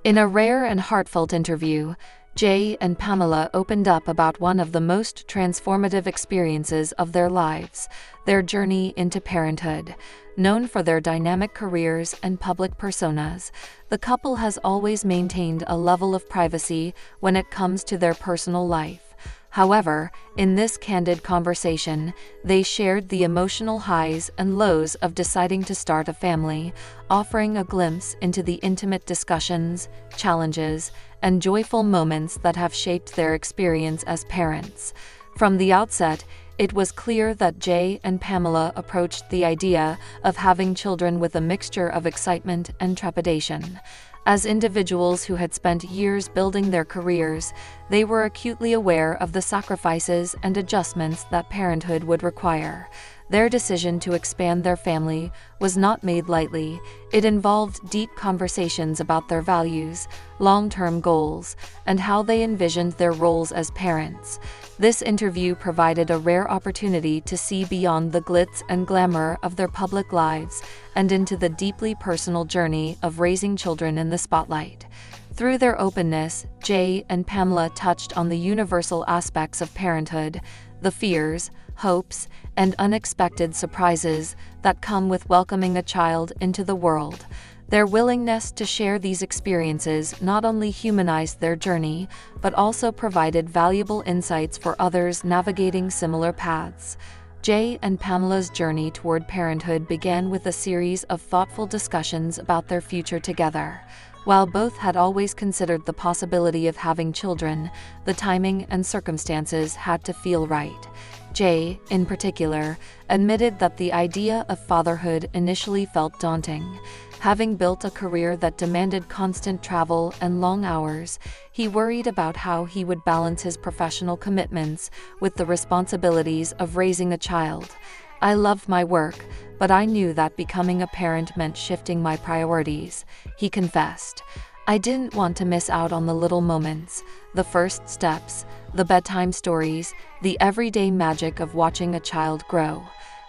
In a rare and heartfelt interview, Jay and Pamela opened up about one of the most transformative experiences of their lives, their journey into parenthood. Known for their dynamic careers and public personas, the couple has always maintained a level of privacy when it comes to their personal life. However, in this candid conversation, they shared the emotional highs and lows of deciding to start a family, offering a glimpse into the intimate discussions, challenges, and joyful moments that have shaped their experience as parents. From the outset, it was clear that Jay and Pamela approached the idea of having children with a mixture of excitement and trepidation. As individuals who had spent years building their careers, they were acutely aware of the sacrifices and adjustments that parenthood would require. Their decision to expand their family was not made lightly. It involved deep conversations about their values, long-term goals, and how they envisioned their roles as parents. This interview provided a rare opportunity to see beyond the glitz and glamour of their public lives and into the deeply personal journey of raising children in the spotlight. Through their openness, Jay and Pamela touched on the universal aspects of parenthood, the fears, hopes, and unexpected surprises that come with welcoming a child into the world. Their willingness to share these experiences not only humanized their journey, but also provided valuable insights for others navigating similar paths. Jay and Pamela's journey toward parenthood began with a series of thoughtful discussions about their future together. While both had always considered the possibility of having children, the timing and circumstances had to feel right. Jay, in particular, admitted that the idea of fatherhood initially felt daunting. Having built a career that demanded constant travel and long hours, he worried about how he would balance his professional commitments with the responsibilities of raising a child. "I loved my work, but I knew that becoming a parent meant shifting my priorities," he confessed. "I didn't want to miss out on the little moments, the first steps, the bedtime stories, the everyday magic of watching a child grow."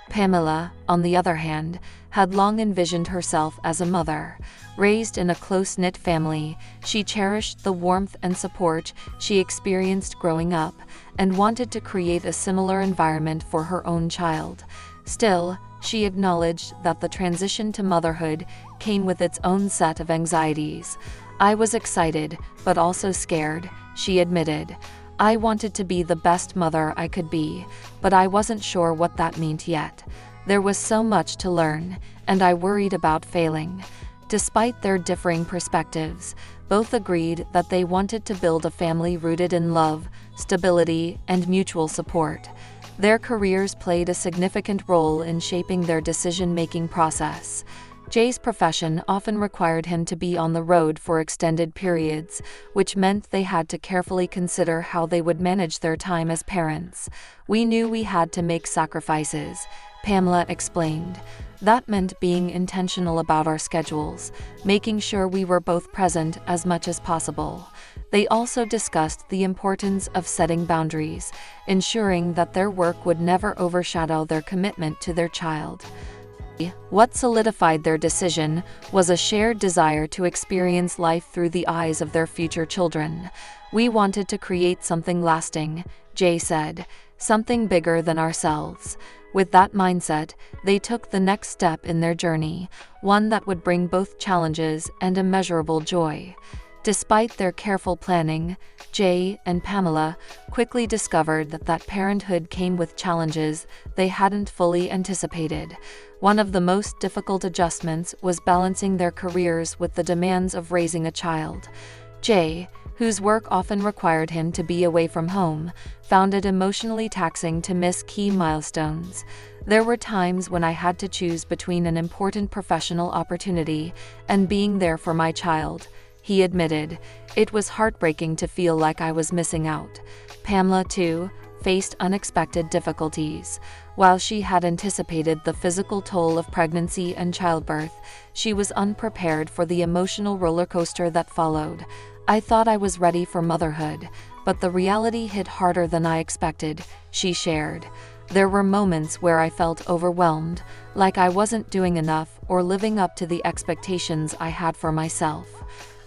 Pamela, on the other hand, had long envisioned herself as a mother. Raised in a close-knit family, she cherished the warmth and support she experienced growing up and wanted to create a similar environment for her own child. Still, she acknowledged that the transition to motherhood came with its own set of anxieties. "I was excited, but also scared," she admitted. "I wanted to be the best mother I could be, but I wasn't sure what that meant yet. There was so much to learn, and I worried about failing." Despite their differing perspectives, both agreed that they wanted to build a family rooted in love, stability, and mutual support. Their careers played a significant role in shaping their decision-making process. Jay's profession often required him to be on the road for extended periods, which meant they had to carefully consider how they would manage their time as parents. "We knew we had to make sacrifices," Pamela explained. "That meant being intentional about our schedules, making sure we were both present as much as possible." They also discussed the importance of setting boundaries, ensuring that their work would never overshadow their commitment to their child. What solidified their decision was a shared desire to experience life through the eyes of their future children. "We wanted to create something lasting," Jay said, "something bigger than ourselves." With that mindset, they took the next step in their journey, one that would bring both challenges and immeasurable joy. Despite their careful planning, Jay and Pamela quickly discovered that parenthood came with challenges they hadn't fully anticipated. One of the most difficult adjustments was balancing their careers with the demands of raising a child. Jay, whose work often required him to be away from home, found it emotionally taxing to miss key milestones. "There were times when I had to choose between an important professional opportunity and being there for my child," he admitted. "It was heartbreaking to feel like I was missing out." Pamela, too, faced unexpected difficulties. While she had anticipated the physical toll of pregnancy and childbirth, she was unprepared for the emotional roller coaster that followed. "I thought I was ready for motherhood, but the reality hit harder than I expected," she shared. "There were moments where I felt overwhelmed, like I wasn't doing enough or living up to the expectations I had for myself."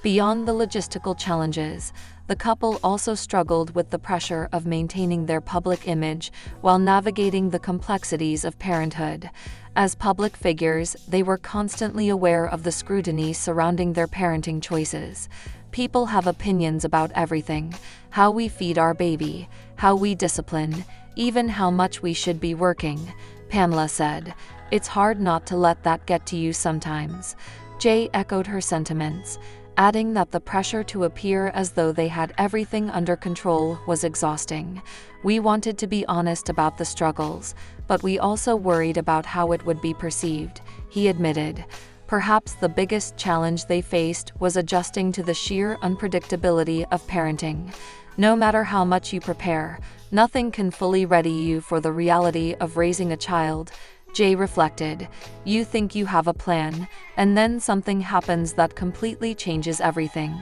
Beyond the logistical challenges, the couple also struggled with the pressure of maintaining their public image while navigating the complexities of parenthood. As public figures, they were constantly aware of the scrutiny surrounding their parenting choices. People have opinions about everything: how we feed our baby, how we discipline, even how much we should be working, Pamela said. It's hard not to let that get to you sometimes. Jay echoed her sentiments, adding that the pressure to appear as though they had everything under control was exhausting. We wanted to be honest about the struggles, but we also worried about how it would be perceived, he admitted. Perhaps the biggest challenge they faced was adjusting to the sheer unpredictability of parenting. No matter how much you prepare, nothing can fully ready you for the reality of raising a child, Jay reflected. You think you have a plan, and then something happens that completely changes everything.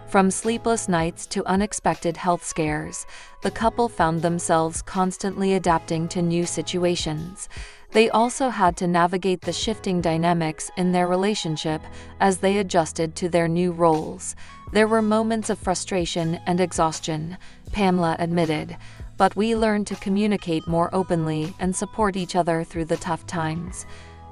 From sleepless nights to unexpected health scares, the couple found themselves constantly adapting to new situations. They also had to navigate the shifting dynamics in their relationship as they adjusted to their new roles. There were moments of frustration and exhaustion, Pamela admitted, but we learned to communicate more openly and support each other through the tough times.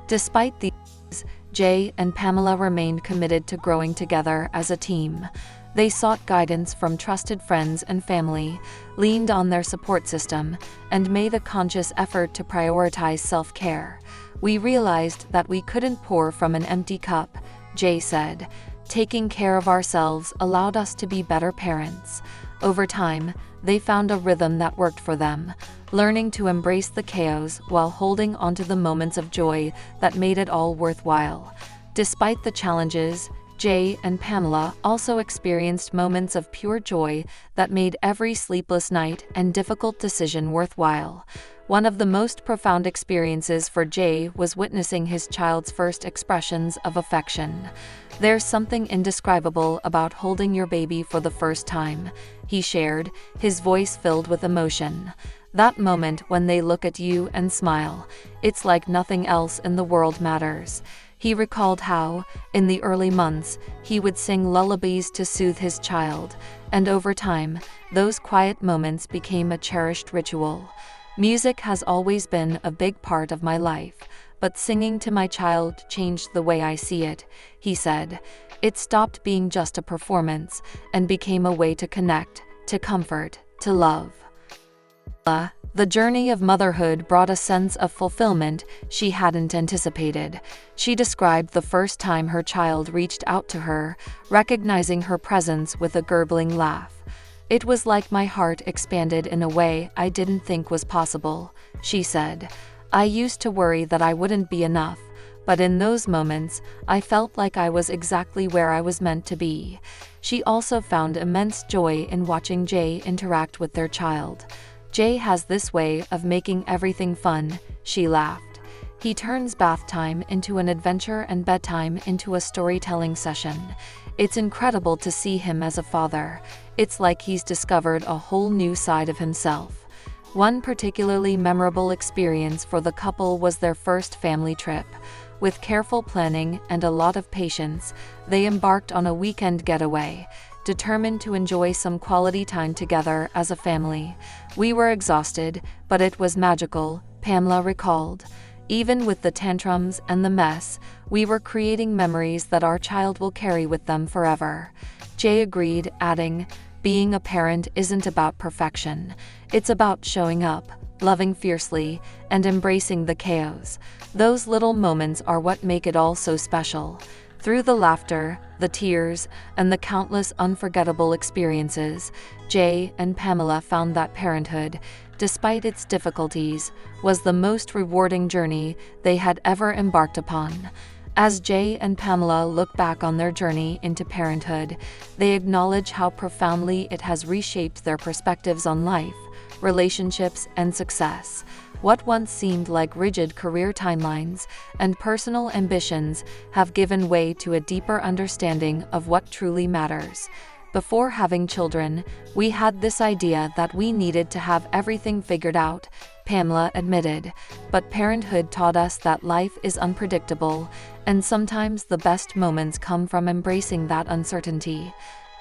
Despite these, Jay and Pamela remained committed to growing together as a team. They sought guidance from trusted friends and family, leaned on their support system, and made a conscious effort to prioritize self-care. We realized that we couldn't pour from an empty cup, Jay said. Taking care of ourselves allowed us to be better parents. Over time, they found a rhythm that worked for them, learning to embrace the chaos while holding onto the moments of joy that made it all worthwhile. Despite the challenges, Jay and Pamela also experienced moments of pure joy that made every sleepless night and difficult decision worthwhile. One of the most profound experiences for Jay was witnessing his child's first expressions of affection. There's something indescribable about holding your baby for the first time, he shared, his voice filled with emotion. That moment when they look at you and smile, it's like nothing else in the world matters. He recalled how, in the early months, he would sing lullabies to soothe his child, and over time, those quiet moments became a cherished ritual. Music has always been a big part of my life, but singing to my child changed the way I see it, he said. It stopped being just a performance and became a way to connect, to comfort, to love. The journey of motherhood brought a sense of fulfillment she hadn't anticipated. She described the first time her child reached out to her, recognizing her presence with a gurgling laugh. It was like my heart expanded in a way I didn't think was possible, she said. I used to worry that I wouldn't be enough, but in those moments, I felt like I was exactly where I was meant to be. She also found immense joy in watching Jay interact with their child. Jay has this way of making everything fun, she laughed. He turns bath time into an adventure and bedtime into a storytelling session. It's incredible to see him as a father. It's like he's discovered a whole new side of himself. One particularly memorable experience for the couple was their first family trip. With careful planning and a lot of patience, they embarked on a weekend getaway, determined to enjoy some quality time together as a family. We were exhausted, but it was magical, Pamela recalled. Even with the tantrums and the mess, we were creating memories that our child will carry with them forever. Jay agreed, adding, being a parent isn't about perfection. It's about showing up, loving fiercely, and embracing the chaos. Those little moments are what make it all so special. Through the laughter, the tears, and the countless unforgettable experiences, Jay and Pamela found that parenthood, despite its difficulties, was the most rewarding journey they had ever embarked upon. As Jay and Pamela look back on their journey into parenthood, they acknowledge how profoundly it has reshaped their perspectives on life, relationships, and success. What once seemed like rigid career timelines and personal ambitions have given way to a deeper understanding of what truly matters. Before having children, we had this idea that we needed to have everything figured out, Pamela admitted, but parenthood taught us that life is unpredictable, and sometimes the best moments come from embracing that uncertainty.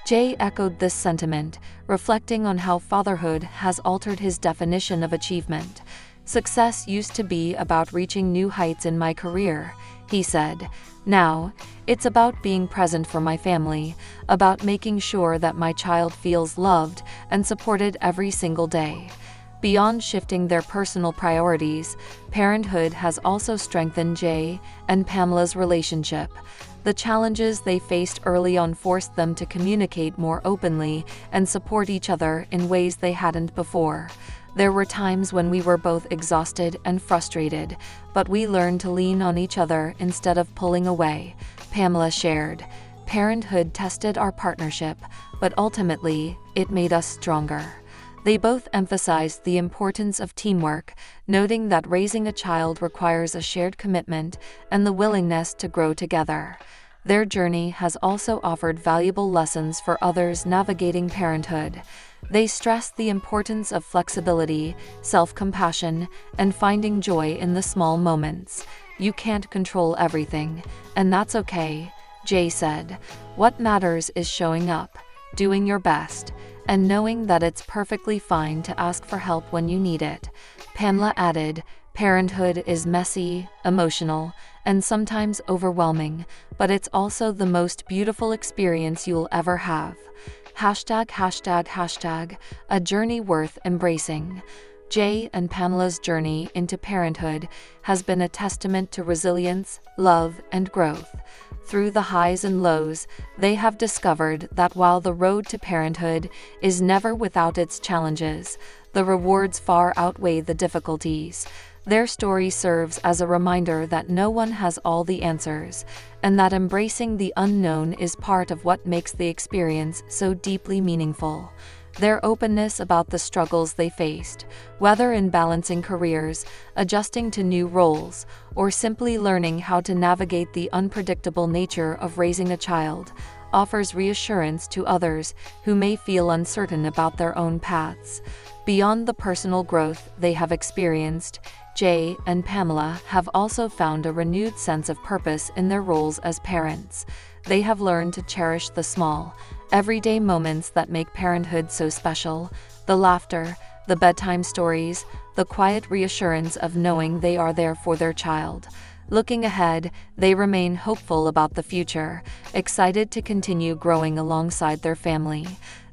Jay echoed this sentiment, reflecting on how fatherhood has altered his definition of achievement. "Success used to be about reaching new heights in my career," he said. "Now, it's about being present for my family, about making sure that my child feels loved and supported every single day." Beyond shifting their personal priorities, parenthood has also strengthened Jay and Pamela's relationship. The challenges they faced early on forced them to communicate more openly and support each other in ways they hadn't before. "There were times when we were both exhausted and frustrated, but we learned to lean on each other instead of pulling away," Pamela shared. "Parenthood tested our partnership, but ultimately, it made us stronger." They both emphasized the importance of teamwork, noting that raising a child requires a shared commitment and the willingness to grow together. Their journey has also offered valuable lessons for others navigating parenthood. They stressed the importance of flexibility, self-compassion, and finding joy in the small moments. "You can't control everything, and that's okay," Jay said. "What matters is showing up, doing your best, and knowing that it's perfectly fine to ask for help when you need it." Pamela added, "Parenthood is messy, emotional, and sometimes overwhelming, but it's also the most beautiful experience you'll ever have." ###A journey worth embracing. Jay and Pamela's journey into parenthood has been a testament to resilience, love, and growth. Through the highs and lows, they have discovered that while the road to parenthood is never without its challenges, the rewards far outweigh the difficulties. Their story serves as a reminder that no one has all the answers, and that embracing the unknown is part of what makes the experience so deeply meaningful. Their openness about the struggles they faced, whether in balancing careers, adjusting to new roles, or simply learning how to navigate the unpredictable nature of raising a child, offers reassurance to others who may feel uncertain about their own paths. Beyond the personal growth they have experienced, Jay and Pamela have also found a renewed sense of purpose in their roles as parents. They have learned to cherish the small, everyday moments that make parenthood so special: the laughter, the bedtime stories, the quiet reassurance of knowing they are there for their child. Looking ahead, they remain hopeful about the future, excited to continue growing alongside their family.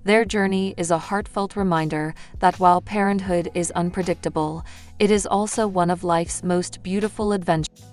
Their journey is a heartfelt reminder that while parenthood is unpredictable, it is also one of life's most beautiful adventures.